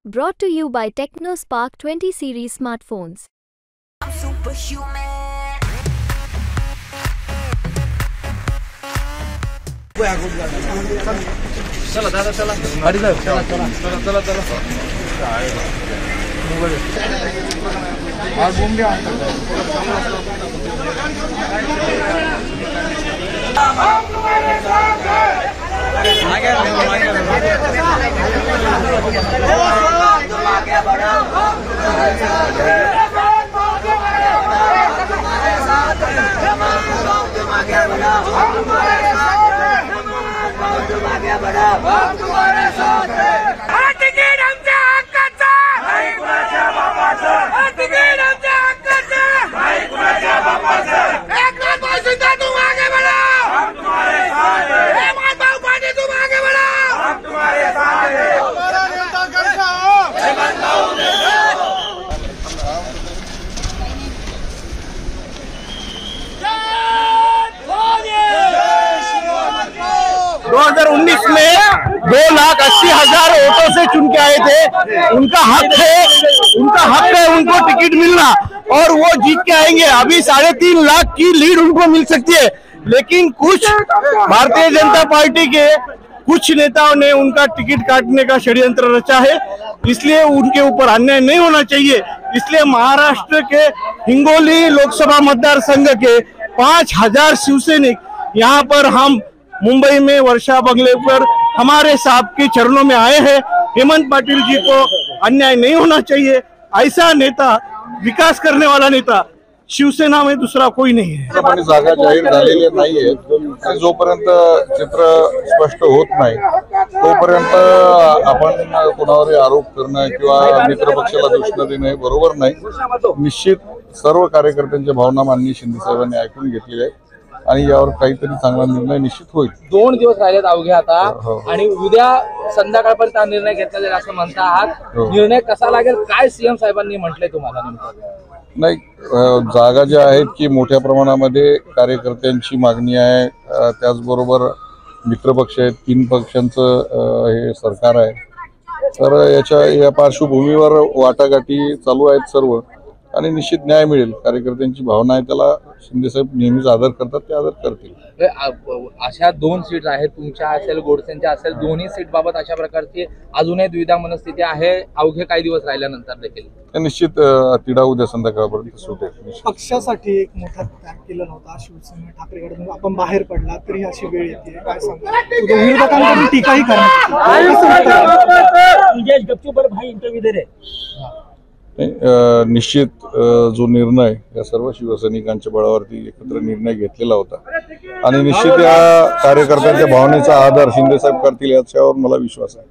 Brought to you by TechnoSpark 20 series smartphones. I'm superhuman. चला दादा चला गाडी जाऊ चला चला चला चला चला आज बूम घ्या आगे बढ़ो तुम्हारे साथ हैं। तिकीट आमच्या हक्काचं नाही कुणाच्या बापाचं तिकीट आमच्या हक्काचं नाही कुणाच्या बापाचं एक लाख बासुंदा तुम आगे बढ़ो हम तुम्हारे साथ हैं हेमंत भाऊ पांडे तुम आगे बढ़ो हम तुम्हारे साथ हैं हमारा नेता करता हो हेमंत भाऊ 2019 में 2,80,000 वोटों से चुन के आए थे। उनका हक है उनको टिकट मिलना और वो जीत के आएंगे। अभी 3.5 लाख की लीड उनको मिल सकती है, लेकिन कुछ भारतीय जनता पार्टी के कुछ नेताओं ने उनका टिकट काटने का षड्यंत्र रचा है, इसलिए उनके ऊपर अन्याय नहीं होना चाहिए। इसलिए महाराष्ट्र के हिंगोली लोकसभा मतदार संघ के 5,000 शिवसैनिक यहाँ पर हम मुंबई में वर्षा बंगले पर हमारे साहब के चरणों में आए हैं। हेमंत पाटिल जी को अन्याय नहीं होना चाहिए। ऐसा नेता, विकास करने वाला नेता शिवसेना में दूसरा कोई नहीं है। जागा जाहीर झालेली नाहीये, जोपर्यंत चित्र स्पष्ट होत नाही तोपर्यंत आपण कोणावर आरोप करणं किंवा मित्र पक्षाला दोष देणं बरोबर नाही। निश्चित सर्व कार्यकर्त्यांच्या भावना माननीय शिंदे साहेबांनी ऐकून घेतलेल्या आहेत आणि यावर काहीतरी चांगला निर्णय निश्चित होईल। 2 दिवस राहिलेत अवघे आता आणि उद्या संध्याकाळपर्यंत हा निर्णय घेतला जाईल असं म्हणता आहात। निर्णय कसा लागेल, काय सीएम साहेबांनी म्हटलंय तुम्हाला नेमकं? नाही, जागा ज्या आहेत की मोठ्या प्रमाणामध्ये कार्यकर्त्यांची मागणी आहे, त्याचबरोबर मित्रपक्ष आहेत, 3 पक्षांचं हे सरकार आहे, तर या पार्श्वभूमीवर वाटाघाटी चालू आहेत सर्व आणि निश्चित न्याय मिळेल। कार्यकर्त्यांची भावना आहे त्याला शिंदेसाहेब नेहमीच आदर करतात, ते आदर करतील। अशा 2 सीट आहेत, तुमच्या असेल गोडसेंच्या असेल, दोन्ही सीट बाबत अशा प्रकारची अजूनही द्विधा मनस्थिती आहे अवघे काही दिवस राहिल्यानंतर देखील? निश्चित तिढा उद्या संध्याकाळपर्यंत सुटेल। पक्षासाठी एक मोठा त्याग केला नव्हता शिवसेना ठाकरे गटातून आपण बाहेर पडला तरी अशी वेळ येते, काय सांगा? विरोधकांकडून टीकाही निश्चित जो निर्णय या सर्व शिवसैनिकांच्या बळावरती एकत्र निर्णय घेतलेला होता आणि निश्चित या कार्यकर्त्यांच्या भावनेचा आदर शिंदेसाहेब करतील याच्यावर मला विश्वास आहे।